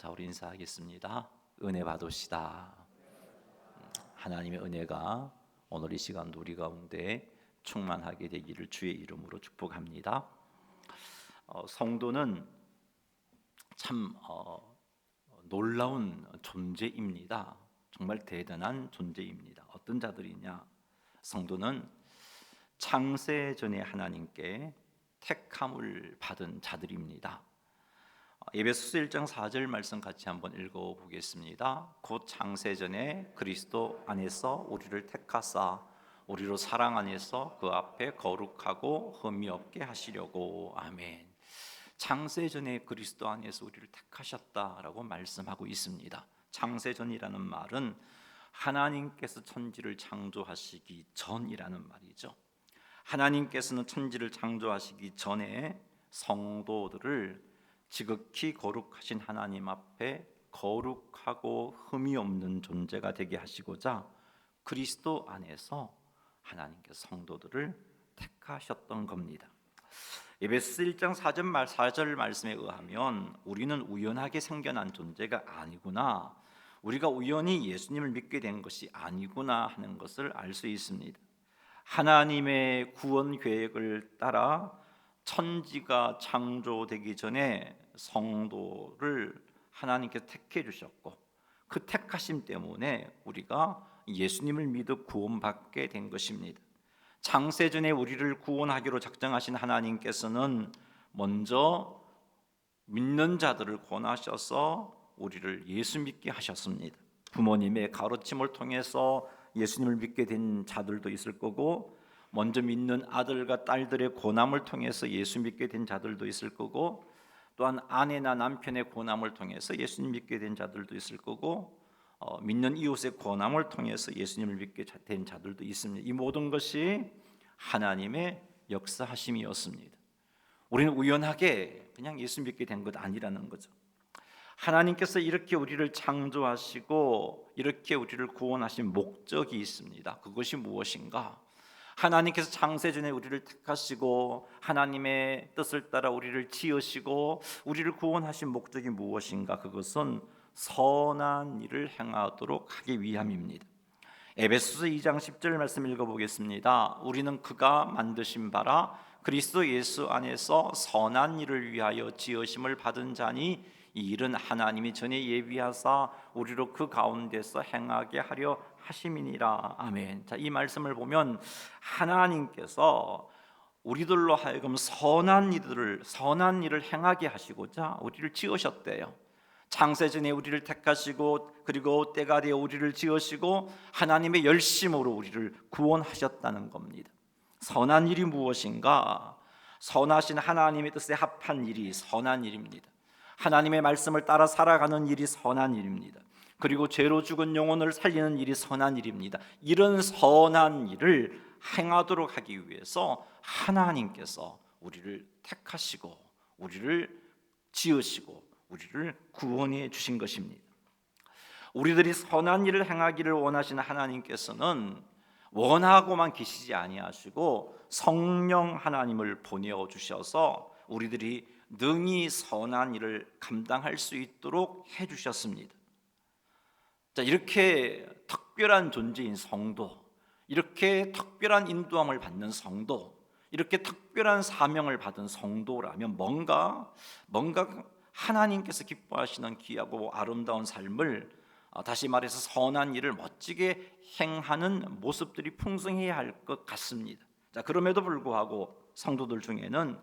자, 우리 인사하겠습니다. 은혜 받으시다. 하나님의 은혜가 오늘 이 시간도 우리 가운데 충만하게 되기를 주의 이름으로 축복합니다. 성도는 참 놀라운 존재입니다. 정말 대단한 존재입니다. 어떤 자들이냐? 성도는 창세 전에 하나님께 택함을 받은 자들입니다. 에베소서 1장 4절 말씀 같이 한번 읽어보겠습니다. 곧 창세전에 그리스도 안에서 우리를 택하사 우리로 사랑 안에서 그 앞에 거룩하고 흠이 없게 하시려고. 아멘. 창세전에 그리스도 안에서 우리를 택하셨다라고 말씀하고 있습니다. 창세전이라는 말은 하나님께서 천지를 창조하시기 전이라는 말이죠. 하나님께서는 천지를 창조하시기 전에 성도들을 지극히 거룩하신 하나님 앞에 거룩하고 흠이 없는 존재가 되게 하시고자 그리스도 안에서 하나님께서 성도들을 택하셨던 겁니다. 에베소서 1장 4절 말씀에 의하면 우리는 우연하게 생겨난 존재가 아니구나, 우리가 우연히 예수님을 믿게 된 것이 아니구나 하는 것을 알 수 있습니다. 하나님의 구원 계획을 따라 천지가 창조되기 전에 성도를 하나님께서 택해 주셨고, 그 택하심 때문에 우리가 예수님을 믿어 구원받게 된 것입니다. 창세전에 우리를 구원하기로 작정하신 하나님께서는 먼저 믿는 자들을 권하셔서 우리를 예수 믿게 하셨습니다. 부모님의 가르침을 통해서 예수님을 믿게 된 자들도 있을 거고, 먼저 믿는 아들과 딸들의 고난을 통해서 예수 믿게 된 자들도 있을 거고, 또한 아내나 남편의 고난을 통해서 예수님 믿게 된 자들도 있을 거고, 믿는 이웃의 고난을 통해서 예수님을 믿게 된 자들도 있습니다. 이 모든 것이 하나님의 역사하심이었습니다. 우리는 우연하게 그냥 예수 믿게 된 것 아니라는 거죠. 하나님께서 이렇게 우리를 창조하시고 이렇게 우리를 구원하신 목적이 있습니다. 그것이 무엇인가? 하나님께서 창세전에 우리를 택하시고 하나님의 뜻을 따라 우리를 지으시고 우리를 구원하신 목적이 무엇인가? 그것은 선한 일을 행하도록 하기 위함입니다. 에베소서 2장 10절 말씀 읽어보겠습니다. 우리는 그가 만드신 바라 그리스도 예수 안에서 선한 일을 위하여 지으심을 받은 자니 이 일은 하나님이 전에 예비하사 우리로 그 가운데서 행하게 하려 하심이니라. 아멘. 자, 이 말씀을 보면 하나님께서 우리들로 하여금 선한 일을 행하게 하시고자 우리를 지으셨대요. 창세전에 우리를 택하시고 그리고 때가 되어 우리를 지으시고 하나님의 열심으로 우리를 구원하셨다는 겁니다. 선한 일이 무엇인가? 선하신 하나님의 뜻에 합한 일이 선한 일입니다. 하나님의 말씀을 따라 살아가는 일이 선한 일입니다. 그리고 죄로 죽은 영혼을 살리는 일이 선한 일입니다. 이런 선한 일을 행하도록 하기 위해서 하나님께서 우리를 택하시고 우리를 지으시고 우리를 구원해 주신 것입니다. 우리들이 선한 일을 행하기를 원하시는 하나님께서는 원하고만 계시지 아니하시고 성령 하나님을 보내어 주셔서 우리들이 능히 선한 일을 감당할 수 있도록 해주셨습니다. 자, 이렇게 특별한 존재인 성도, 이렇게 특별한 인도함을 받는 성도, 이렇게 특별한 사명을 받은 성도라면 뭔가 하나님께서 기뻐하시는 귀하고 아름다운 삶을, 다시 말해서 선한 일을 멋지게 행하는 모습들이 풍성해야 할 것 같습니다. 자, 그럼에도 불구하고 성도들 중에는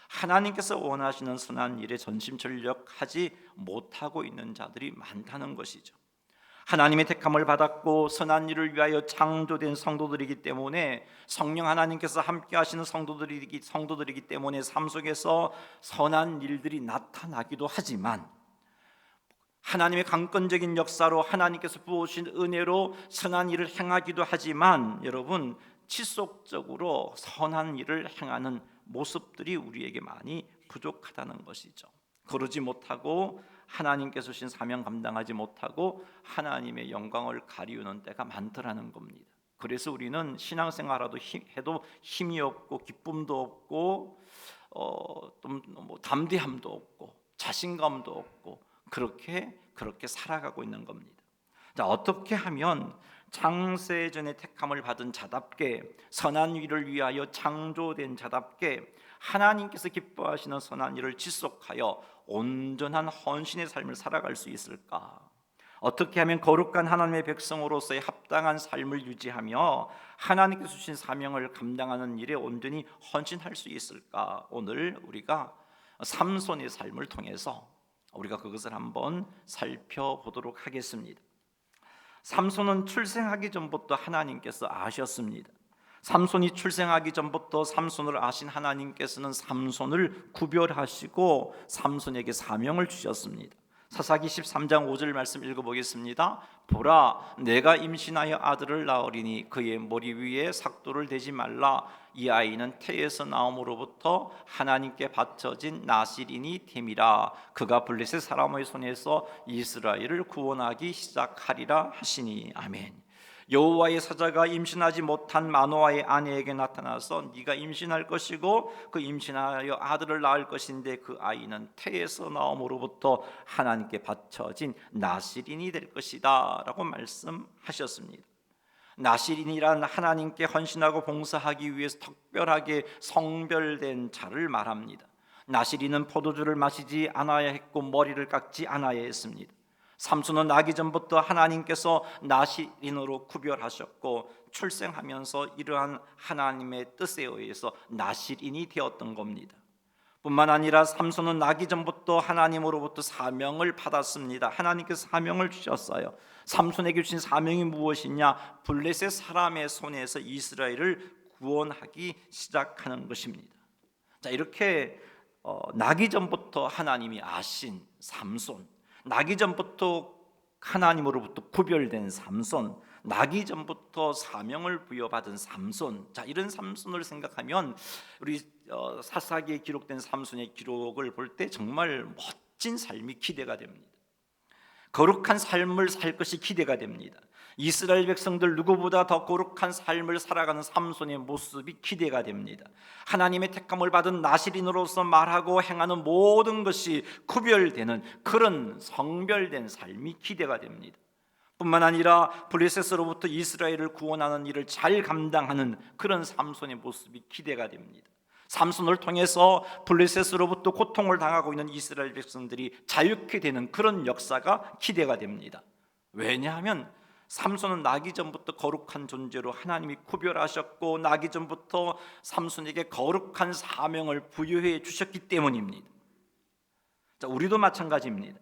하나님께서 원하시는 선한 일에 전심전력하지 못하고 있는 자들이 많다는 것이죠. 하나님의 택함을 받았고 선한 일을 위하여 창조된 성도들이기 때문에, 성령 하나님께서 함께 하시는 성도들이기 때문에 삶 속에서 선한 일들이 나타나기도 하지만, 하나님의 강권적인 역사로 하나님께서 부어주신 은혜로 선한 일을 행하기도 하지만, 여러분, 지속적으로 선한 일을 행하는 모습들이 우리에게 많이 부족하다는 것이죠. 그러지 못하고 하나님께서 주신 사명 감당하지 못하고 하나님의 영광을 가리우는 때가 많더라는 겁니다. 그래서 우리는 신앙생활도 해도 힘이 없고 기쁨도 없고 담대함도 없고 자신감도 없고 그렇게 살아가고 있는 겁니다. 자, 어떻게 하면 창세전에 택함을 받은 자답게, 선한 일을 위하여 창조된 자답게 하나님께서 기뻐하시는 선한 일을 지속하여 온전한 헌신의 삶을 살아갈 수 있을까? 어떻게 하면 거룩한 하나님의 백성으로서의 합당한 삶을 유지하며 하나님께서 주신 사명을 감당하는 일에 온전히 헌신할 수 있을까? 오늘 우리가 삼손의 삶을 통해서 우리가 그것을 한번 살펴보도록 하겠습니다. 삼손은 출생하기 전부터 하나님께서 아셨습니다. 삼손이 출생하기 전부터 삼손을 아신 하나님께서는 삼손을 구별하시고 삼손에게 사명을 주셨습니다. 사사기 13장 5절 말씀 읽어보겠습니다. 보라, 내가 임신하여 아들을 낳으리니 그의 머리 위에 삭도를 대지 말라. 이 아이는 태에서 나옴으로부터 하나님께 바쳐진 나실인이 됨이라. 그가 블레셋 사람의 손에서 이스라엘을 구원하기 시작하리라 하시니. 아멘. 여호와의 사자가 임신하지 못한 마노아의 아내에게 나타나서 네가 임신할 것이고 그 임신하여 아들을 낳을 것인데 그 아이는 태에서 나옴으로부터 하나님께 바쳐진 나실인이 될 것이다 라고 말씀하셨습니다. 나실인이란 하나님께 헌신하고 봉사하기 위해서 특별하게 성별된 자를 말합니다. 나실인은 포도주를 마시지 않아야 했고 머리를 깎지 않아야 했습니다. 삼손은 나기 전부터 하나님께서 나실인으로 구별하셨고 출생하면서 이러한 하나님의 뜻에 의해서 나실인이 되었던 겁니다. 뿐만 아니라 삼손은 나기 전부터 하나님으로부터 사명을 받았습니다. 하나님께서 사명을 주셨어요. 삼손에게 주신 사명이 무엇이냐? 블레셋 사람의 손에서 이스라엘을 구원하기 시작하는 것입니다. 자, 이렇게 나기 전부터 하나님이 아신 삼손, 나기 전부터 하나님으로부터 구별된 삼손, 나기 전부터 사명을 부여받은 삼손. 자, 이런 삼손을 생각하면 우리 사사기에 기록된 삼손의 기록을 볼 때 정말 멋진 삶이 기대가 됩니다. 거룩한 삶을 살 것이 기대가 됩니다. 이스라엘 백성들 누구보다 더 거룩한 삶을 살아가는 삼손의 모습이 기대가 됩니다. 하나님의 택함을 받은 나실인으로서 말하고 행하는 모든 것이 구별되는 그런 성별된 삶이 기대가 됩니다. 뿐만 아니라 블레셋으로부터 이스라엘을 구원하는 일을 잘 감당하는 그런 삼손의 모습이 기대가 됩니다. 삼손을 통해서 블레셋으로부터 고통을 당하고 있는 이스라엘 백성들이 자유케 되는 그런 역사가 기대가 됩니다. 왜냐하면 삼손은 나기 전부터 거룩한 존재로 하나님이 구별하셨고 나기 전부터 삼손에게 거룩한 사명을 부여해 주셨기 때문입니다. 자, 우리도 마찬가지입니다.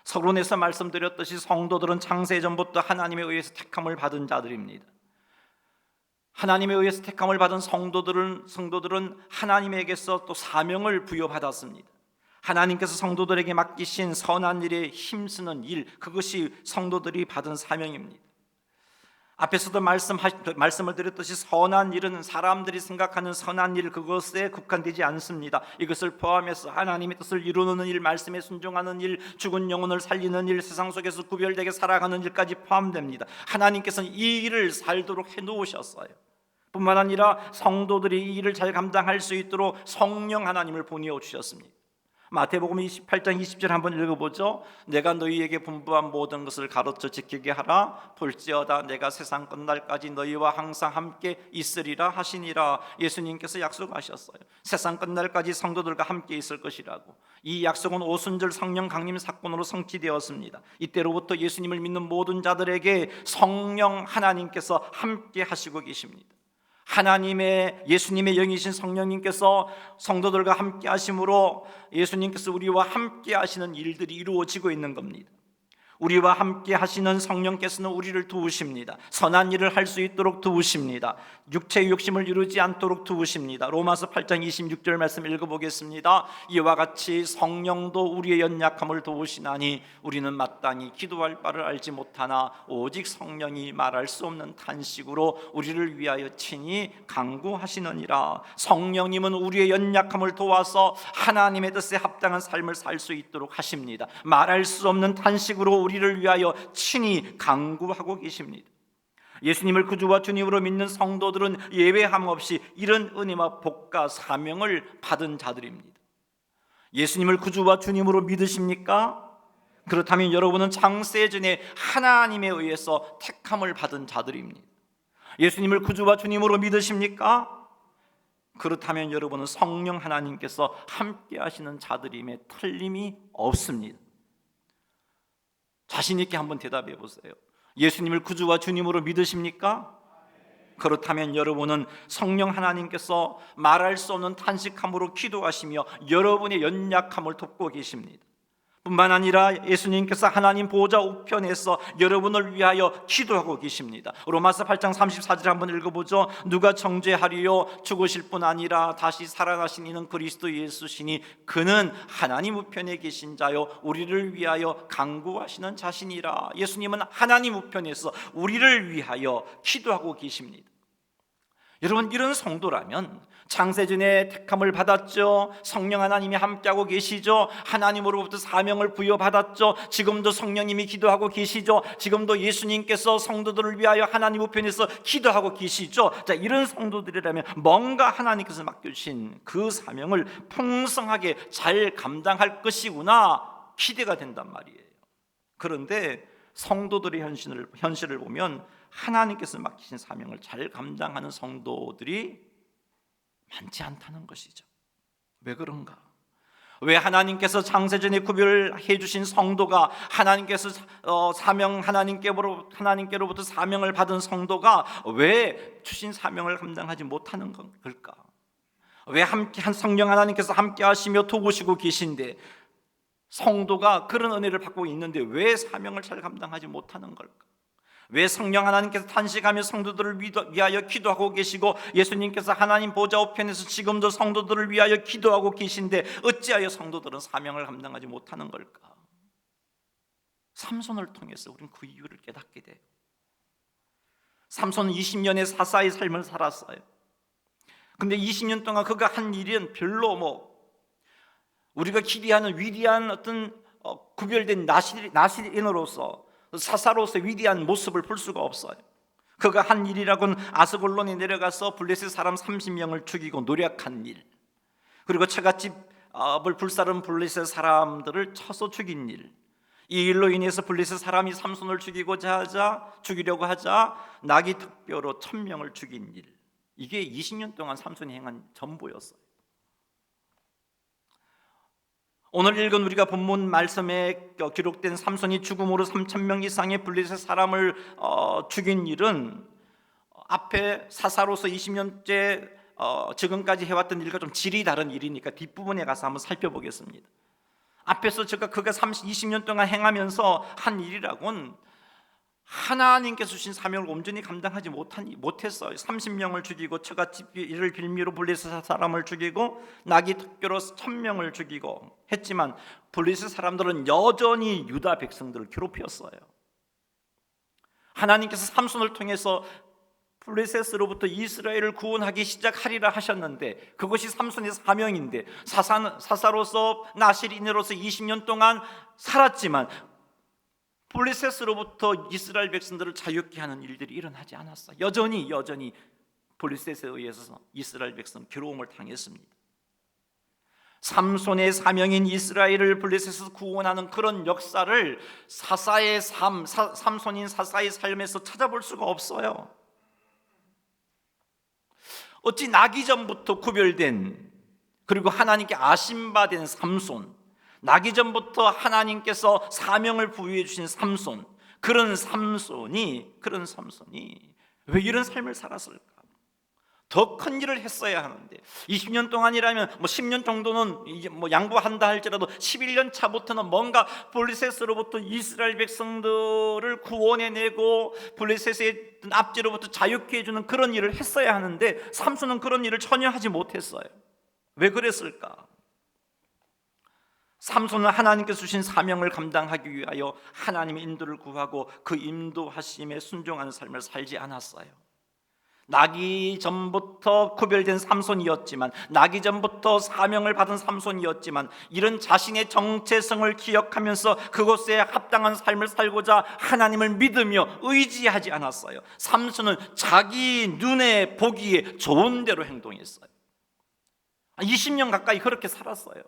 서론에서 말씀드렸듯이 성도들은 창세 전부터 하나님에 의해서 택함을 받은 자들입니다. 하나님에 의해서 택함을 받은 성도들은 하나님에게서 또 사명을 부여받았습니다. 하나님께서 성도들에게 맡기신 선한 일에 힘쓰는 일, 그것이 성도들이 받은 사명입니다. 앞에서도 말씀을 드렸듯이 선한 일은 사람들이 생각하는 선한 일, 그것에 국한되지 않습니다. 이것을 포함해서 하나님의 뜻을 이루는 일, 말씀에 순종하는 일, 죽은 영혼을 살리는 일, 세상 속에서 구별되게 살아가는 일까지 포함됩니다. 하나님께서는 이 일을 살도록 해놓으셨어요. 뿐만 아니라 성도들이 이 일을 잘 감당할 수 있도록 성령 하나님을 보내어 주셨습니다. 마태복음 28장 20절 한번 읽어보죠. 내가 너희에게 분부한 모든 것을 가르쳐 지키게 하라. 볼지어다 내가 세상 끝날까지 너희와 항상 함께 있으리라 하시니라. 예수님께서 약속하셨어요. 세상 끝날까지 성도들과 함께 있을 것이라고. 이 약속은 오순절 성령 강림 사건으로 성취되었습니다. 이때로부터 예수님을 믿는 모든 자들에게 성령 하나님께서 함께 하시고 계십니다. 예수님의 영이신 성령님께서 성도들과 함께 하심으로 예수님께서 우리와 함께 하시는 일들이 이루어지고 있는 겁니다. 우리와 함께 하시는 성령께서는 우리를 도우십니다. 선한 일을 할 수 있도록 도우십니다. 육체의 욕심을 이루지 않도록 도우십니다. 로마서 8장 26절 말씀 읽어보겠습니다. 이와 같이 성령도 우리의 연약함을 도우시나니 우리는 마땅히 기도할 바를 알지 못하나 오직 성령이 말할 수 없는 탄식으로 우리를 위하여 친히 간구하시느니라. 성령님은 우리의 연약함을 도와서 하나님의 뜻에 합당한 삶을 살 수 있도록 하십니다. 말할 수 없는 탄식으로 우리를 위하여 친히 간구하고 계십니다. 예수님을 구주와 주님으로 믿는 성도들은 예외함 없이 이런 은혜와 복과 사명을 받은 자들입니다. 예수님을 구주와 주님으로 믿으십니까? 그렇다면 여러분은 창세전에 하나님에 의해서 택함을 받은 자들입니다. 예수님을 구주와 주님으로 믿으십니까? 그렇다면 여러분은 성령 하나님께서 함께 하시는 자들임에 틀림이 없습니다. 자신 있게 한번 대답해 보세요. 예수님을 구주와 주님으로 믿으십니까? 그렇다면 여러분은 성령 하나님께서 말할 수 없는 탄식함으로 기도하시며 여러분의 연약함을 돕고 계십니다. 뿐만 아니라 예수님께서 하나님 보좌 우편에서 여러분을 위하여 기도하고 계십니다. 로마서 8장 34절 한번 읽어보죠. 누가 정죄하리요? 죽으실 뿐 아니라 다시 살아나신 이는 그리스도 예수시니 그는 하나님 우편에 계신 자요 우리를 위하여 간구하시는 자신이라. 예수님은 하나님 우편에서 우리를 위하여 기도하고 계십니다. 여러분, 이런 성도라면 창세전에 택함을 받았죠. 성령 하나님이 함께하고 계시죠. 하나님으로부터 사명을 부여받았죠. 지금도 성령님이 기도하고 계시죠. 지금도 예수님께서 성도들을 위하여 하나님 우편에서 기도하고 계시죠. 자, 이런 성도들이라면 뭔가 하나님께서 맡겨주신 그 사명을 풍성하게 잘 감당할 것이구나 기대가 된단 말이에요. 그런데 성도들의 현실을 보면 하나님께서 맡기신 사명을 잘 감당하는 성도들이 많지 않다는 것이죠. 왜 그런가? 왜 하나님께서 창세전에 구별해 주신 성도가 하나님께서 하나님께로부터 사명을 받은 성도가 왜 주신 사명을 감당하지 못하는 걸까? 왜 함께 성령 하나님께서 함께 하시며 도우시고 계신데 성도가 그런 은혜를 받고 있는데 왜 사명을 잘 감당하지 못하는 걸까? 왜 성령 하나님께서 탄식하며 성도들을 위하여 기도하고 계시고 예수님께서 하나님 보좌 우편에서 지금도 성도들을 위하여 기도하고 계신데 어찌하여 성도들은 사명을 감당하지 못하는 걸까? 삼손을 통해서 우리는 그 이유를 깨닫게 돼요. 삼손은 20년의 사사의 삶을 살았어요. 근데 20년 동안 그가 한 일은 별로 우리가 기대하는 위대한 어떤 구별된 나시인으로서 사사로서 위대한 모습을 볼 수가 없어요. 그가 한 일이라고는 아스골론에 내려가서 블레셋 사람 30명을 죽이고 노력한 일, 그리고 처갓집을 불사른 블레셋 사람들을 쳐서 죽인 일, 이 일로 인해서 블레셋 사람이 삼손을 죽이려고 하자 나귀 턱뼈로 1000명을 죽인 일, 이게 20년 동안 삼손이 행한 전부였어요. 오늘 읽은 우리가 본문 말씀에 기록된 삼손이 죽음으로 3000명 이상의 블레셋 사람을 죽인 일은 앞에 사사로서 20년째 지금까지 해왔던 일과 좀 질이 다른 일이니까 뒷부분에 가서 한번 살펴보겠습니다. 앞에서 그가 20년 동안 행하면서 한 일이라고는 하나님께서 주신 사명을 온전히 감당하지 못했어요. 30명을 죽이고 처갓집을 빌미로 블레셋 사람을 죽이고 나귀 턱뼈로 1000명을 죽이고 했지만 블레셋 사람들은 여전히 유다 백성들을 괴롭혔어요. 하나님께서 삼손을 통해서 블레셋으로부터 이스라엘을 구원하기 시작하리라 하셨는데 그것이 삼손의 사명인데 사사로서 나실인으로서 20년 동안 살았지만 블레셋으로부터 이스라엘 백성들을 자유케 하는 일들이 일어나지 않았어요. 여전히 블레셋에 의해서 이스라엘 백성은 괴로움을 당했습니다. 삼손의 사명인 이스라엘을 블레셋에서 구원하는 그런 역사를 삼손인 사사의 삶에서 찾아볼 수가 없어요. 어찌 나기 전부터 구별된 그리고 하나님께 아심받은 삼손, 나기 전부터 하나님께서 사명을 부여해 주신 삼손, 그런 삼손이 왜 이런 삶을 살았을까? 더 큰 일을 했어야 하는데 20년 동안이라면 10년 정도는 이제 양보한다 할지라도 11년 차부터는 뭔가 블레셋으로부터 이스라엘 백성들을 구원해내고 블레셋의 압제로부터 자유케 해주는 그런 일을 했어야 하는데 삼손은 그런 일을 전혀 하지 못했어요. 왜 그랬을까? 삼손은 하나님께서 주신 사명을 감당하기 위하여 하나님의 인도를 구하고 그 인도하심에 순종하는 삶을 살지 않았어요. 나기 전부터 구별된 삼손이었지만, 나기 전부터 사명을 받은 삼손이었지만, 이런 자신의 정체성을 기억하면서 그곳에 합당한 삶을 살고자 하나님을 믿으며 의지하지 않았어요. 삼손은 자기 눈에 보기에 좋은 대로 행동했어요. 20년 가까이 그렇게 살았어요.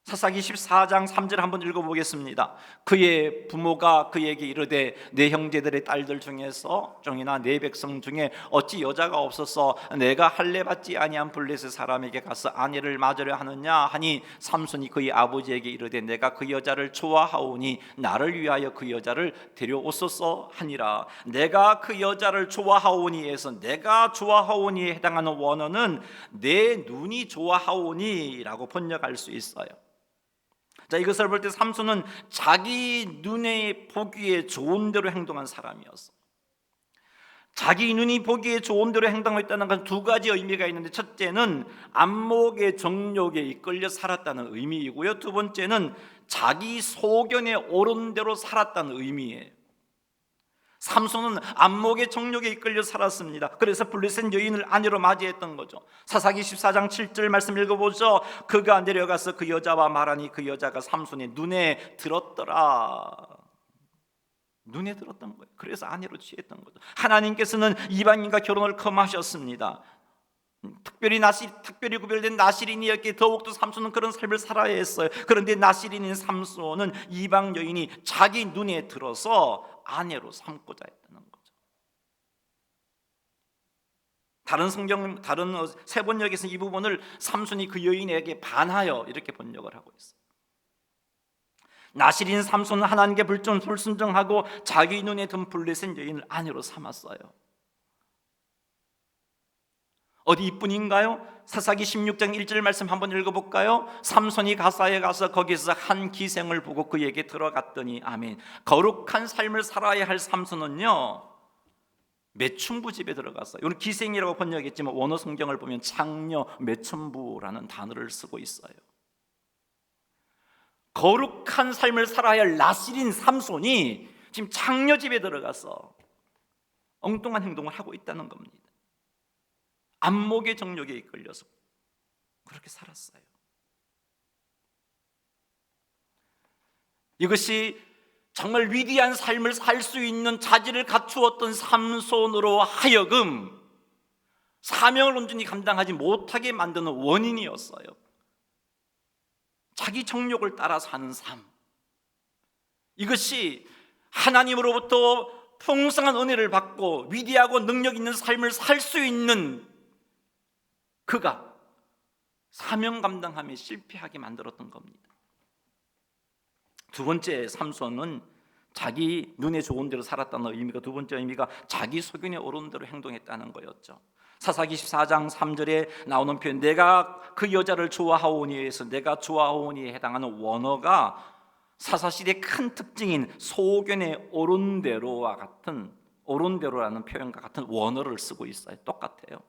사사기 14장 3절 한번 읽어보겠습니다. 그의 부모가 그에게 이르되 내 형제들의 딸들 중에서 종이나 내 백성 중에 어찌 여자가 없어서 내가 할례 받지 아니한 블레셋 사람에게 가서 아내를 맞으려 하느냐 하니 삼손이 그의 아버지에게 이르되 내가 그 여자를 좋아하오니 나를 위하여 그 여자를 데려오소서 하니라. 내가 그 여자를 좋아하오니에서 내가 좋아하오니에 해당하는 원어는 내 눈이 좋아하오니라고 번역할 수 있어요. 자, 이것을 볼 때 삼손은 자기 눈에 보기에 좋은 대로 행동한 사람이었어. 자기 눈이 보기에 좋은 대로 행동했다는 건 두 가지 의미가 있는데, 첫째는 안목의 정욕에 이끌려 살았다는 의미이고요, 두 번째는 자기 소견에 옳은 대로 살았다는 의미예요. 삼손은 안목의 정욕에 이끌려 살았습니다. 그래서 블레셋 여인을 아내로 맞이했던 거죠. 사사기 14장 7절 말씀 읽어보죠. 그가 내려가서 그 여자와 말하니 그 여자가 삼손의 눈에 들었더라. 눈에 들었던 거예요. 그래서 아내로 취했던 거죠. 하나님께서는 이방인과 결혼을 금하셨습니다. 특별히 구별된 나시린이었기에 더욱더 삼손은 그런 삶을 살아야 했어요. 그런데 나시린인 삼손은 이방 여인이 자기 눈에 들어서 아내로 삼고자 했다는 거죠. 다른 세 번역에서 이 부분을 삼손이 그 여인에게 반하여 이렇게 번역을 하고 있어요. 나시린 삼손은 하나님께 불순종하고 자기 눈에 든 블레셋 여인을 아내로 삼았어요. 어디 이뿐인가요? 사사기 16장 1절 말씀 한번 읽어볼까요? 삼손이 가사에 가서 거기서 한 기생을 보고 그에게 들어갔더니, 아멘. 거룩한 삶을 살아야 할 삼손은요, 매춘부 집에 들어갔어요. 이건 기생이라고 번역했지만 원어 성경을 보면 창녀 매춘부라는 단어를 쓰고 있어요. 거룩한 삶을 살아야 할 나시린 삼손이 지금 창녀 집에 들어가서 엉뚱한 행동을 하고 있다는 겁니다. 안목의 정욕에 이끌려서 그렇게 살았어요. 이것이 정말 위대한 삶을 살 수 있는 자질을 갖추었던 삼손으로 하여금 사명을 온전히 감당하지 못하게 만드는 원인이었어요. 자기 정욕을 따라 사는 삶, 이것이 하나님으로부터 풍성한 은혜를 받고 위대하고 능력 있는 삶을 살 수 있는 그가 사명 감당함에 실패하게 만들었던 겁니다. 두 번째, 삼손은 자기 눈에 좋은 대로 살았다는 의미가, 두 번째 의미가 자기 소견에 옳은 대로 행동했다는 거였죠. 사사기 14장 3절에 나오는 표현, 내가 그 여자를 좋아하오니에서 내가 좋아하오니에 해당하는 원어가 사사시대의 큰 특징인 소견에 옳은 대로와 같은, 옳은 대로라는 표현과 같은 원어를 쓰고 있어요. 똑같아요.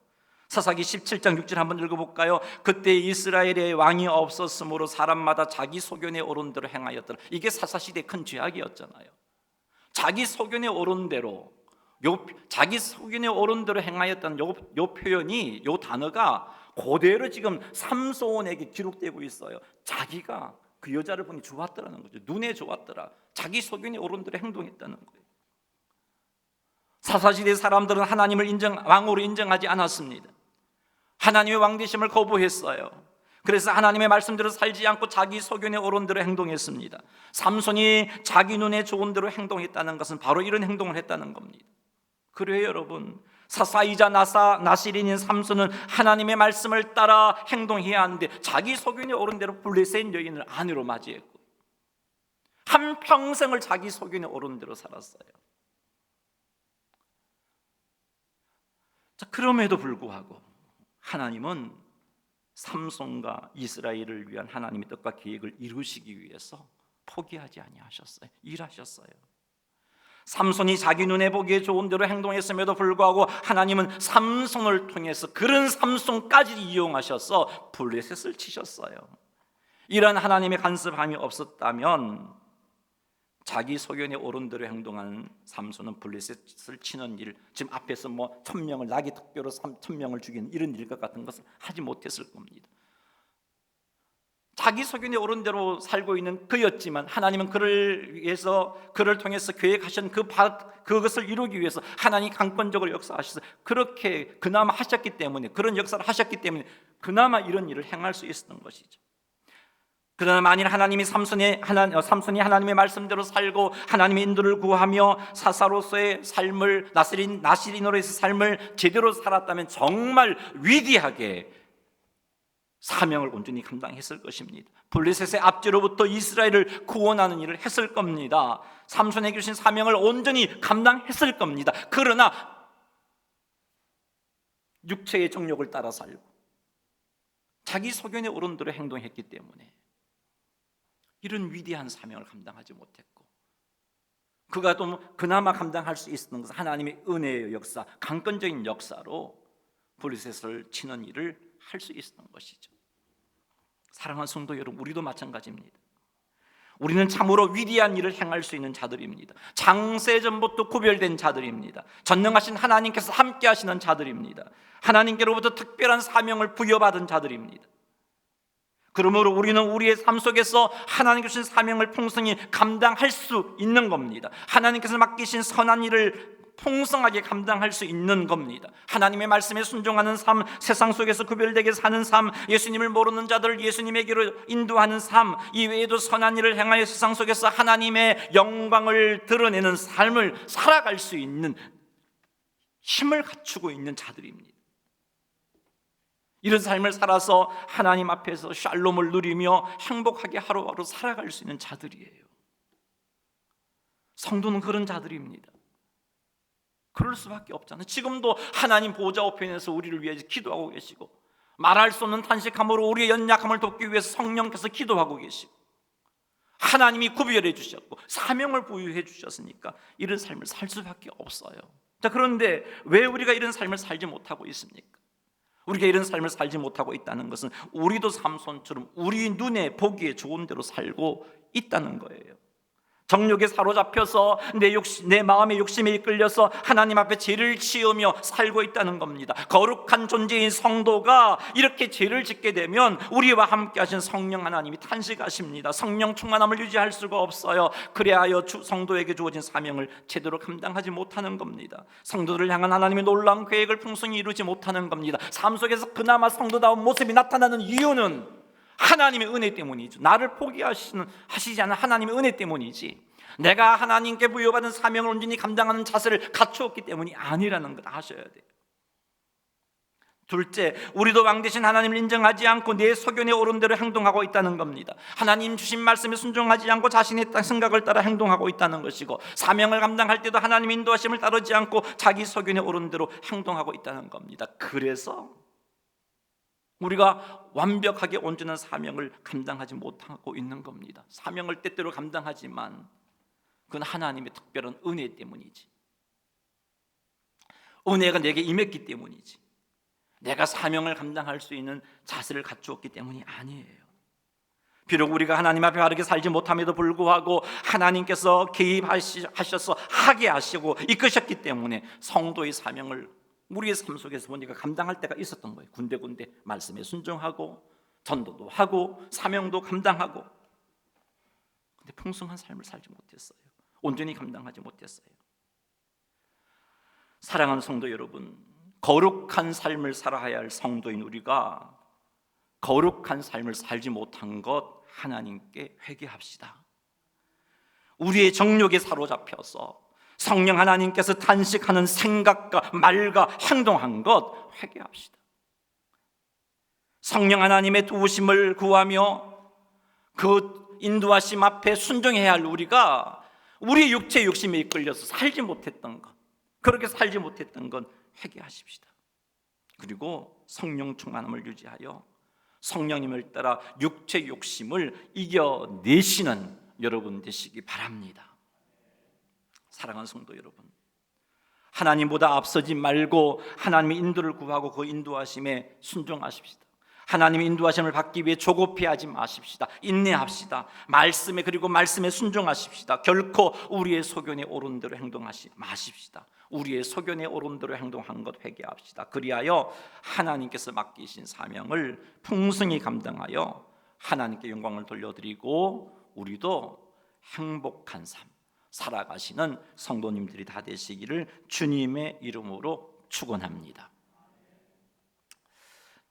사사기 17장 6절 한번 읽어볼까요? 그때 이스라엘에 왕이 없었으므로 사람마다 자기 소견에 옳은 대로 행하였더라. 이게 사사시대의 큰 죄악이었잖아요. 자기 소견에 옳은 대로, 자기 소견에 옳은 대로 행하였다는 요 표현이, 요 단어가 그대로 지금 삼손에게 기록되고 있어요. 자기가 그 여자를 보니 좋았더라는 거죠. 눈에 좋았더라. 자기 소견에 옳은 대로 행동했다는 거예요. 사사시대 사람들은 하나님을 왕으로 인정하지 않았습니다. 하나님의 왕되심을 거부했어요. 그래서 하나님의 말씀대로 살지 않고 자기 소견에 옳은 대로 행동했습니다. 삼손이 자기 눈에 좋은 대로 행동했다는 것은 바로 이런 행동을 했다는 겁니다. 그래요, 여러분. 사사이자 나시린인 삼손은 하나님의 말씀을 따라 행동해야 하는데 자기 소견에 옳은 대로 블레셋 여인을 아내로 맞이했고 한평생을 자기 소견에 옳은 대로 살았어요. 자, 그럼에도 불구하고 하나님은 삼손과 이스라엘을 위한 하나님의 뜻과 계획을 이루시기 위해서 포기하지 아니하셨어요. 일하셨어요. 삼손이 자기 눈에 보기에 좋은 대로 행동했음에도 불구하고 하나님은 삼손을 통해서 그런 삼손까지 이용하셔서 블레셋을 치셨어요. 이런 하나님의 간섭함이 없었다면 자기 소견에 옳은 대로 행동하는 삼손은 블레셋을 치는 일, 지금 앞에서 1000명을 나귀 특별로 3000명을 죽이는 이런 일과 같은 것을 하지 못했을 겁니다. 자기 소견에 옳은 대로 살고 있는 그였지만 하나님은 그를 통해서 계획하신 그것을 이루기 위해서 하나님이 강권적으로 역사하셔서 그렇게 그나마 하셨기 때문에, 그런 역사를 하셨기 때문에 그나마 이런 일을 행할 수 있었던 것이죠. 그러나 만일 삼손이 하나님의 말씀대로 살고 하나님의 인도를 구하며 사사로서의 삶을, 나시린으로의 삶을 제대로 살았다면 정말 위대하게 사명을 온전히 감당했을 것입니다. 블레셋의 압제로부터 이스라엘을 구원하는 일을 했을 겁니다. 삼손에게 주신 사명을 온전히 감당했을 겁니다. 그러나 육체의 정욕을 따라 살고 자기 소견에 오른 대로 행동했기 때문에 이런 위대한 사명을 감당하지 못했고, 그가 또 그나마 감당할 수 있었던 것은 하나님의 은혜의 역사, 강권적인 역사로 블레셋을 치는 일을 할 수 있었던 것이죠. 사랑하는 성도 여러분, 우리도 마찬가지입니다. 우리는 참으로 위대한 일을 행할 수 있는 자들입니다. 창세전부터 구별된 자들입니다. 전능하신 하나님께서 함께 하시는 자들입니다. 하나님께로부터 특별한 사명을 부여받은 자들입니다. 그러므로 우리는 우리의 삶 속에서 하나님께 주신 사명을 풍성히 감당할 수 있는 겁니다. 하나님께서 맡기신 선한 일을 풍성하게 감당할 수 있는 겁니다. 하나님의 말씀에 순종하는 삶, 세상 속에서 구별되게 사는 삶, 예수님을 모르는 자들을 예수님에게로 인도하는 삶, 이외에도 선한 일을 행하여 세상 속에서 하나님의 영광을 드러내는 삶을 살아갈 수 있는 힘을 갖추고 있는 자들입니다. 이런 삶을 살아서 하나님 앞에서 샬롬을 누리며 행복하게 하루하루 살아갈 수 있는 자들이에요. 성도는 그런 자들입니다. 그럴 수밖에 없잖아요. 지금도 하나님 보좌 우편에서 우리를 위해 기도하고 계시고, 말할 수 없는 탄식함으로 우리의 연약함을 돕기 위해서 성령께서 기도하고 계시고, 하나님이 구별해 주셨고 사명을 부여해 주셨으니까 이런 삶을 살 수밖에 없어요. 자, 그런데 왜 우리가 이런 삶을 살지 못하고 있습니까? 우리가 이런 삶을 살지 못하고 있다는 것은 우리도 삼손처럼 우리 눈에 보기에 좋은 대로 살고 있다는 거예요. 정욕에 사로잡혀서 내 마음의 욕심에 이끌려서 하나님 앞에 죄를 지으며 살고 있다는 겁니다. 거룩한 존재인 성도가 이렇게 죄를 짓게 되면 우리와 함께 하신 성령 하나님이 탄식하십니다. 성령 충만함을 유지할 수가 없어요. 그래야 성도에게 주어진 사명을 제대로 감당하지 못하는 겁니다. 성도들을 향한 하나님의 놀라운 계획을 풍성히 이루지 못하는 겁니다. 삶 속에서 그나마 성도다운 모습이 나타나는 이유는 하나님의 은혜 때문이죠. 나를 포기하시지 않은 하나님의 은혜 때문이지, 내가 하나님께 부여받은 사명을 온전히 감당하는 자세를 갖추었기 때문이 아니라는 걸 아셔야 돼요. 둘째, 우리도 왕 되신 하나님을 인정하지 않고 내 소견에 오른 대로 행동하고 있다는 겁니다. 하나님 주신 말씀에 순종하지 않고 자신의 생각을 따라 행동하고 있다는 것이고, 사명을 감당할 때도 하나님의 인도하심을 따르지 않고 자기 소견에 오른 대로 행동하고 있다는 겁니다. 그래서 우리가 완벽하게 온전한 사명을 감당하지 못하고 있는 겁니다. 사명을 때때로 감당하지만 그건 하나님의 특별한 은혜 때문이지, 은혜가 내게 임했기 때문이지, 내가 사명을 감당할 수 있는 자세를 갖추었기 때문이 아니에요. 비록 우리가 하나님 앞에 바르게 살지 못함에도 불구하고 하나님께서 개입하셔서 하게 하시고 이끄셨기 때문에 성도의 사명을 우리의 삶 속에서 보니까 감당할 때가 있었던 거예요. 군데군데 말씀에 순종하고 전도도 하고 사명도 감당하고, 근데 풍성한 삶을 살지 못했어요. 온전히 감당하지 못했어요. 사랑하는 성도 여러분, 거룩한 삶을 살아야 할 성도인 우리가 거룩한 삶을 살지 못한 것 하나님께 회개합시다. 우리의 정욕에 사로잡혀서 성령 하나님께서 탄식하는 생각과 말과 행동한 것 회개합시다. 성령 하나님의 도우심을 구하며 그 인도하심 앞에 순종해야 할 우리가 우리의 육체의 욕심에 이끌려서 살지 못했던 것, 그렇게 살지 못했던 건 회개하십시다. 그리고 성령 충만함을 유지하여 성령님을 따라 육체의 욕심을 이겨내시는 여러분 되시기 바랍니다. 사랑하는 성도 여러분, 하나님보다 앞서지 말고 하나님의 인도를 구하고 그 인도하심에 순종하십시다. 하나님의 인도하심을 받기 위해 조급해하지 마십시다. 인내합시다. 그리고 말씀에 순종하십시다. 결코 우리의 소견에 오른 대로 행동하지 마십시다. 우리의 소견에 오른 대로 행동한 것 회개합시다. 그리하여 하나님께서 맡기신 사명을 풍성히 감당하여 하나님께 영광을 돌려드리고 우리도 행복한 삶 살아가시는 성도님들이 다 되시기를 주님의 이름으로 축원합니다.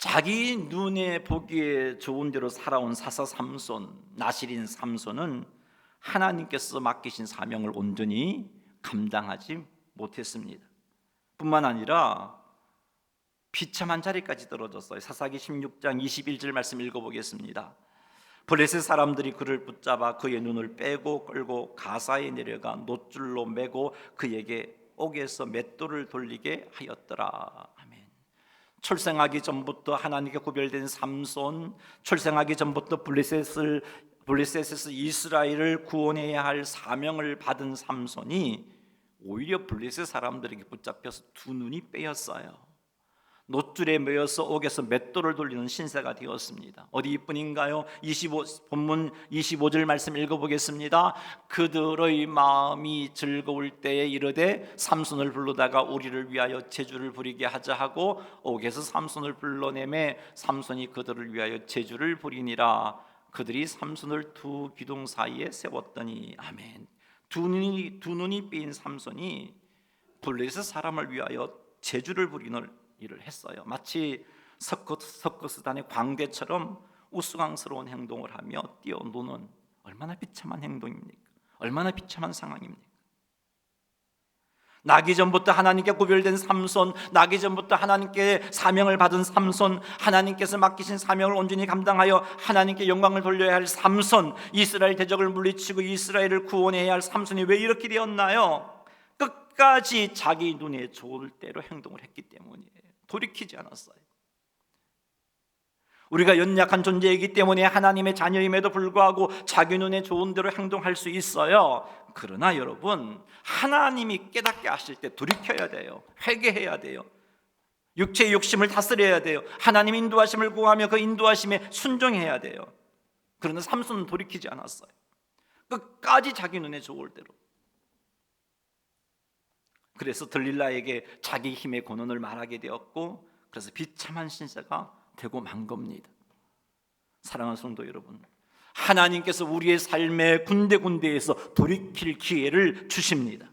자기 눈에 보기에 좋은 대로 살아온 사사 삼손, 나실인 삼손은 하나님께서 맡기신 사명을 온전히 감당하지 못했습니다. 뿐만 아니라 비참한 자리까지 떨어졌어요. 사사기 16장 21절 말씀 읽어보겠습니다. 블레셋 사람들이 그를 붙잡아 그의 눈을 빼고 끌고 가사에 내려가 놋줄로 매고 그에게 옥에서 맷돌을 돌리게 하였더라. 아멘. 출생하기 전부터 하나님께 구별된 삼손, 출생하기 전부터 블레셋에서 이스라엘을 구원해야 할 사명을 받은 삼손이 오히려 블레셋 사람들에게 붙잡혀서 두 눈이 빼였어요. 놋줄에 매여서 옥에서 맷돌을 돌리는 신세가 되었습니다. 어디뿐인가요? 본문 25절 말씀 읽어보겠습니다. 그들의 마음이 즐거울 때에 이르되 삼손을 불러다가 우리를 위하여 제주를 부리게 하자 하고 옥에서 삼손을 불러내매 삼손이 그들을 위하여 제주를 부리니라. 그들이 삼손을 두 기둥 사이에 세웠더니 아멘. 두 눈이 빼인 삼손이 블레셋 사람을 위하여 제주를 부리는 일을 했어요. 마치 서커스단의 광대처럼 우스꽝스러운 행동을 하며 뛰어노는, 얼마나 비참한 행동입니까? 얼마나 비참한 상황입니까? 나기 전부터 하나님께 구별된 삼손, 나기 전부터 하나님께 사명을 받은 삼손, 하나님께서 맡기신 사명을 온전히 감당하여 하나님께 영광을 돌려야 할 삼손, 이스라엘 대적을 물리치고 이스라엘을 구원해야 할 삼손이 왜 이렇게 되었나요? 끝까지 자기 눈에 좋을 대로 행동을 했기 때문이에요. 돌이키지 않았어요. 우리가 연약한 존재이기 때문에 하나님의 자녀임에도 불구하고 자기 눈에 좋은 대로 행동할 수 있어요. 그러나 여러분, 하나님이 깨닫게 하실 때 돌이켜야 돼요. 회개해야 돼요. 육체의 욕심을 다스려야 돼요. 하나님 인도하심을 구하며 그 인도하심에 순종해야 돼요. 그러나 삼손은 돌이키지 않았어요. 끝까지 자기 눈에 좋을 대로. 그래서 들릴라에게 자기 힘의 권한을 말하게 되었고, 그래서 비참한 신세가 되고 만 겁니다. 사랑하는 성도 여러분, 하나님께서 우리의 삶의 군데군데에서 돌이킬 기회를 주십니다.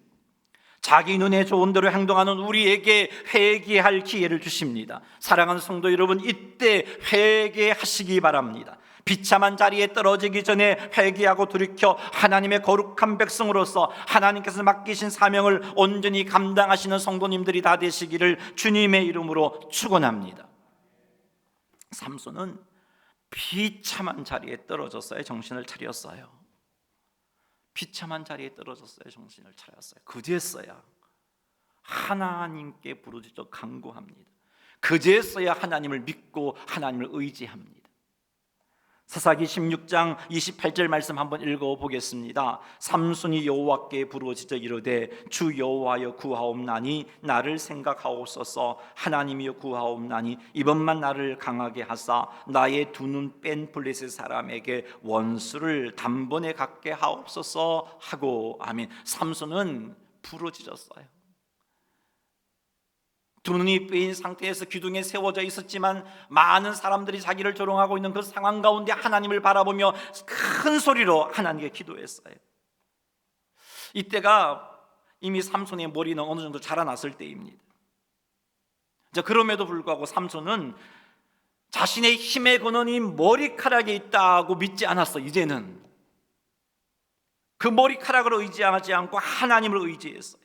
자기 눈에 좋은 대로 행동하는 우리에게 회개할 기회를 주십니다. 사랑하는 성도 여러분, 이때 회개하시기 바랍니다. 비참한 자리에 떨어지기 전에 회개하고 돌이켜 하나님의 거룩한 백성으로서 하나님께서 맡기신 사명을 온전히 감당하시는 성도님들이 다 되시기를 주님의 이름으로 축원합니다. 삼손은 비참한 자리에 떨어졌어요. 정신을 차렸어요. 비참한 자리에 떨어졌어요. 정신을 차렸어요. 그제서야 하나님께 부르짖어 간구합니다. 그제서야 하나님을 믿고 하나님을 의지합니다. 사사기 16장 28절 말씀 한번 읽어보겠습니다. 삼손이 여호와께 부르짖어 이르되 주 여호와여 구하옵나니 나를 생각하옵소서. 하나님이여 구하옵나니 이번만 나를 강하게 하사 나의 두 눈 뺀 블레셋 사람에게 원수를 단번에 갖게 하옵소서 하고 아멘. 삼손은 부르짖었어요. 두 눈이 빼인 상태에서 기둥에 세워져 있었지만 많은 사람들이 자기를 조롱하고 있는 그 상황 가운데 하나님을 바라보며 큰 소리로 하나님께 기도했어요. 이때가 이미 삼손의 머리는 어느 정도 자라났을 때입니다. 그럼에도 불구하고 삼손은 자신의 힘의 근원이 머리카락에 있다고 믿지 않았어. 이제는 그 머리카락을 의지하지 않고 하나님을 의지했어요.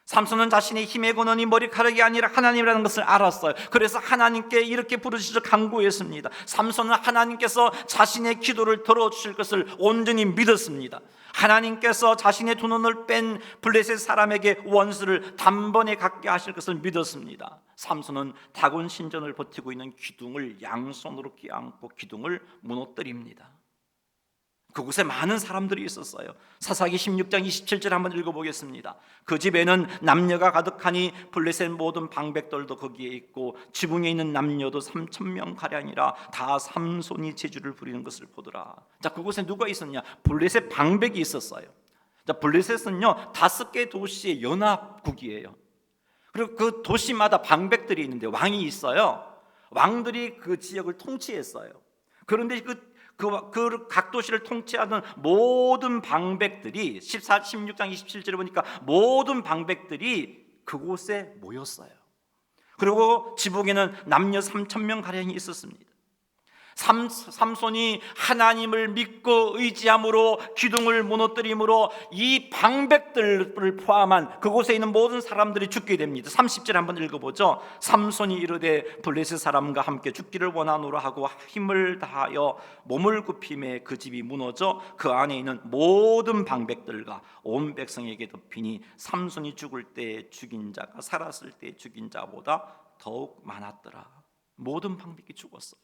삼손은 자신의 힘의 근원이 머리카락이 아니라 하나님이라는 것을 알았어요. 그래서 하나님께 이렇게 부르짖어 간구했습니다. 삼손은 하나님께서 자신의 기도를 들어주실 것을 온전히 믿었습니다. 하나님께서 자신의 두 눈을 뺀 블레셋 사람에게 원수를 단번에 갖게 하실 것을 믿었습니다. 삼손은 다곤 신전을 버티고 있는 기둥을 양손으로 껴안고 기둥을 무너뜨립니다. 그곳에 많은 사람들이 있었어요. 사사기 16장 27절 한번 읽어보겠습니다. 그 집에는 남녀가 가득하니 블레셋 모든 방백들도 거기에 있고 지붕에 있는 남녀도 3,000명 가량이라 다 삼손이 제주를 부리는 것을 보더라. 자, 그곳에 누가 있었냐? 블레셋 방백이 있었어요. 자, 블레셋은요 5개 도시의 연합국이에요. 그리고 그 도시마다 방백들이 있는데 왕이 있어요. 왕들이 그 지역을 통치했어요. 그런데 그 각 도시를 통치하던 모든 방백들이 16장 27절에 보니까 모든 방백들이 그곳에 모였어요. 그리고 지붕에는 남녀 3,000명 가량이 있었습니다. 삼손이 하나님을 믿고 의지함으로 기둥을 무너뜨림으로 이 방백들을 포함한 그곳에 있는 모든 사람들이 죽게 됩니다. 30절 한번 읽어보죠. 삼손이 이르되 블레셋 사람과 함께 죽기를 원하노라 하고 힘을 다하여 몸을 굽힘에 그 집이 무너져 그 안에 있는 모든 방백들과 온 백성에게 덮이니 삼손이 죽을 때 죽인 자가 살았을 때 죽인 자보다 더욱 많았더라. 모든 방백이 죽었어요.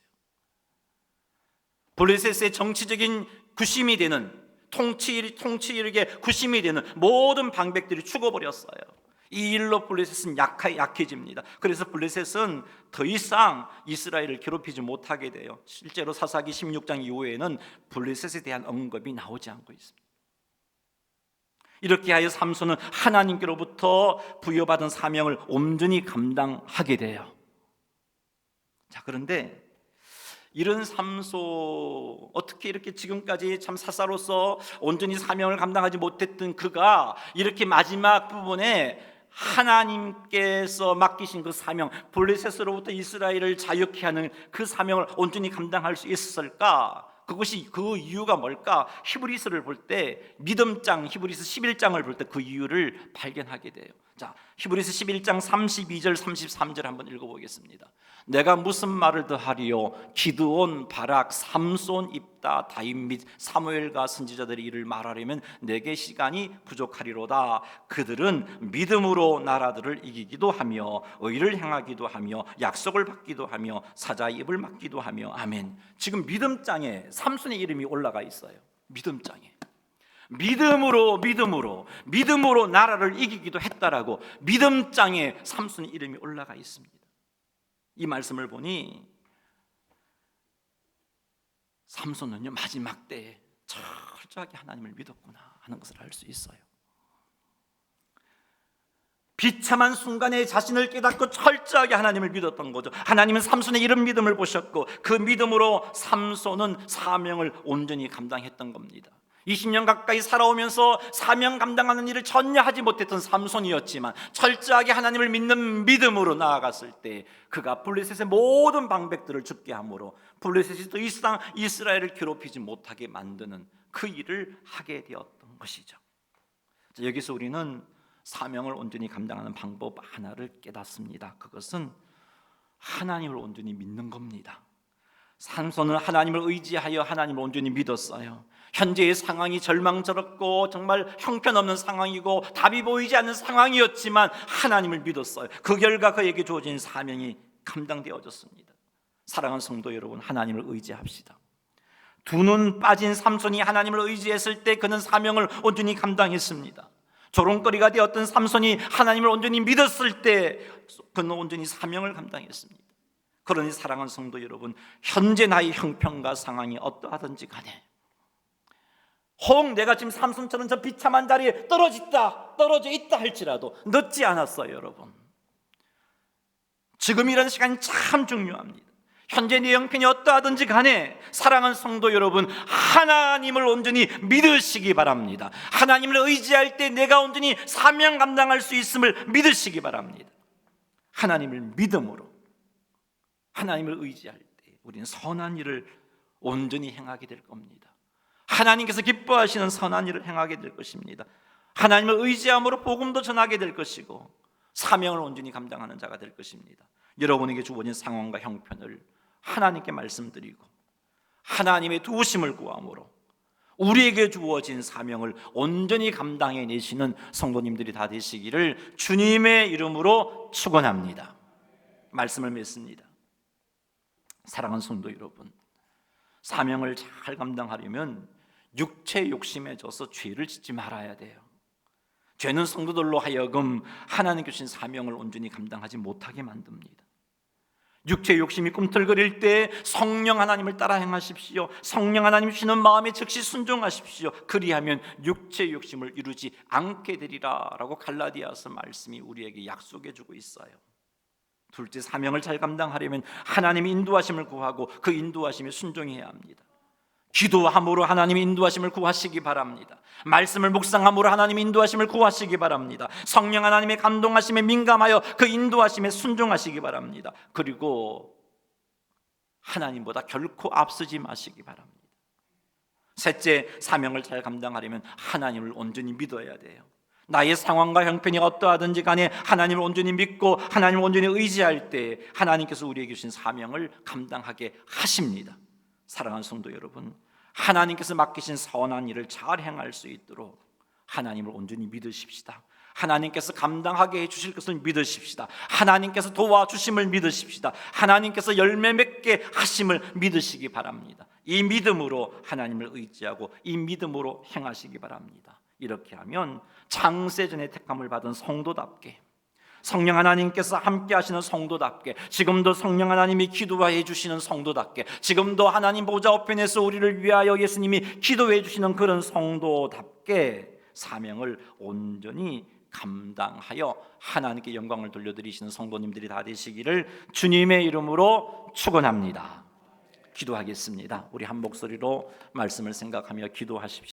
블레셋의 정치적인 구심이 되는 통치 일에 구심이 되는 모든 방백들이 죽어버렸어요. 이 일로 블레셋은 약해집니다. 그래서 블레셋은 더 이상 이스라엘을 괴롭히지 못하게 돼요. 실제로 사사기 16장 이후에는 블레셋에 대한 언급이 나오지 않고 있습니다. 이렇게 하여 삼손은 하나님께로부터 부여받은 사명을 온전히 감당하게 돼요. 자, 그런데 이런 삼손, 어떻게 이렇게 지금까지 참 사사로서 온전히 사명을 감당하지 못했던 그가 이렇게 마지막 부분에 하나님께서 맡기신 그 사명, 블레셋으로부터 이스라엘을 자유케 하는 그 사명을 온전히 감당할 수 있었을까? 그것이 그 이유가 뭘까? 히브리서를 볼 때 믿음장, 히브리서 11장을 볼 때 그 이유를 발견하게 돼요. 자, 히브리서 11장 32절 33절 한번 읽어보겠습니다. 내가 무슨 말을 더하리요? 기드온, 바락, 삼손, 입다, 다윗 및 사무엘과 선지자들이 이를 말하려면 내게 시간이 부족하리로다. 그들은 믿음으로 나라들을 이기기도 하며 의를 행하기도 하며 약속을 받기도 하며 사자의 입을 막기도 하며. 아멘. 지금 믿음장에 삼손의 이름이 올라가 있어요. 믿음장에. 믿음으로 나라를 이기기도 했다라고 믿음장에 삼손의 이름이 올라가 있습니다. 이 말씀을 보니 삼손은요 마지막 때에 철저하게 하나님을 믿었구나 하는 것을 알 수 있어요. 비참한 순간에 자신을 깨닫고 철저하게 하나님을 믿었던 거죠. 하나님은 삼손의 이런 믿음을 보셨고 그 믿음으로 삼손은 사명을 온전히 감당했던 겁니다. 20년 가까이 살아오면서 사명 감당하는 일을 전혀 하지 못했던 삼손이었지만 철저하게 하나님을 믿는 믿음으로 나아갔을 때 그가 블레셋의 모든 방백들을 죽게 함으로 블레셋이 더 이상 이스라엘을 괴롭히지 못하게 만드는 그 일을 하게 되었던 것이죠. 여기서 우리는 사명을 온전히 감당하는 방법 하나를 깨닫습니다. 그것은 하나님을 온전히 믿는 겁니다. 삼손은 하나님을 의지하여 하나님을 온전히 믿었어요. 현재의 상황이 절망스럽고 정말 형편없는 상황이고 답이 보이지 않는 상황이었지만 하나님을 믿었어요. 그 결과 그에게 주어진 사명이 감당되어졌습니다. 사랑하는 성도 여러분, 하나님을 의지합시다. 두 눈 빠진 삼손이 하나님을 의지했을 때 그는 사명을 온전히 감당했습니다. 조롱거리가 되었던 삼손이 하나님을 온전히 믿었을 때 그는 온전히 사명을 감당했습니다. 그러니 사랑하는 성도 여러분, 현재 나의 형편과 상황이 어떠하든지 간에 혹 내가 지금 삼손처럼 저 비참한 자리에 떨어져 있다 할지라도 늦지 않았어요. 여러분, 지금 이런 시간이 참 중요합니다. 현재 내 형편이 어떠하든지 간에 사랑하는 성도 여러분, 하나님을 온전히 믿으시기 바랍니다. 하나님을 의지할 때 내가 온전히 사명 감당할 수 있음을 믿으시기 바랍니다. 하나님을 믿음으로, 하나님을 의지할 때 우리는 선한 일을 온전히 행하게 될 겁니다. 하나님께서 기뻐하시는 선한 일을 행하게 될 것입니다. 하나님을 의지함으로 복음도 전하게 될 것이고 사명을 온전히 감당하는 자가 될 것입니다. 여러분에게 주어진 상황과 형편을 하나님께 말씀드리고 하나님의 도우심을 구함으로 우리에게 주어진 사명을 온전히 감당해내시는 성도님들이 다 되시기를 주님의 이름으로 축원합니다. 말씀을 맺습니다. 사랑하는 성도 여러분, 사명을 잘 감당하려면 육체 욕심에 져서 죄를 짓지 말아야 돼요. 죄는 성도들로 하여금 하나님께 주신 사명을 온전히 감당하지 못하게 만듭니다. 육체 욕심이 꿈틀거릴 때 성령 하나님을 따라 행하십시오. 성령 하나님 주시는 마음에 즉시 순종하십시오. 그리하면 육체 욕심을 이루지 않게 되리라 라고 갈라디아서 말씀이 우리에게 약속해 주고 있어요. 둘째, 사명을 잘 감당하려면 하나님의 인도하심을 구하고 그 인도하심에 순종해야 합니다. 기도함으로 하나님의 인도하심을 구하시기 바랍니다. 말씀을 묵상함으로 하나님의 인도하심을 구하시기 바랍니다. 성령 하나님의 감동하심에 민감하여 그 인도하심에 순종하시기 바랍니다. 그리고 하나님보다 결코 앞서지 마시기 바랍니다. 셋째, 사명을 잘 감당하려면 하나님을 온전히 믿어야 돼요. 나의 상황과 형편이 어떠하든지 간에 하나님을 온전히 믿고 하나님을 온전히 의지할 때 하나님께서 우리에게 주신 사명을 감당하게 하십니다. 사랑하는 성도 여러분, 하나님께서 맡기신 선한 일을 잘 행할 수 있도록 하나님을 온전히 믿으십시다. 하나님께서 감당하게 해주실 것을 믿으십시다. 하나님께서 도와주심을 믿으십시다. 하나님께서 열매 맺게 하심을 믿으시기 바랍니다. 이 믿음으로 하나님을 의지하고 이 믿음으로 행하시기 바랍니다. 이렇게 하면 창세전에 택함을 받은 성도답게, 성령 하나님께서 함께 하시는 성도답게, 지금도 성령 하나님이 기도해 주시는 성도답게, 지금도 하나님 보좌 우편에서 우리를 위하여 예수님이 기도해 주시는 그런 성도답게 사명을 온전히 감당하여 하나님께 영광을 돌려드리시는 성도님들이 다 되시기를 주님의 이름으로 축원합니다. 기도하겠습니다. 우리 한 목소리로 말씀을 생각하며 기도하십시오.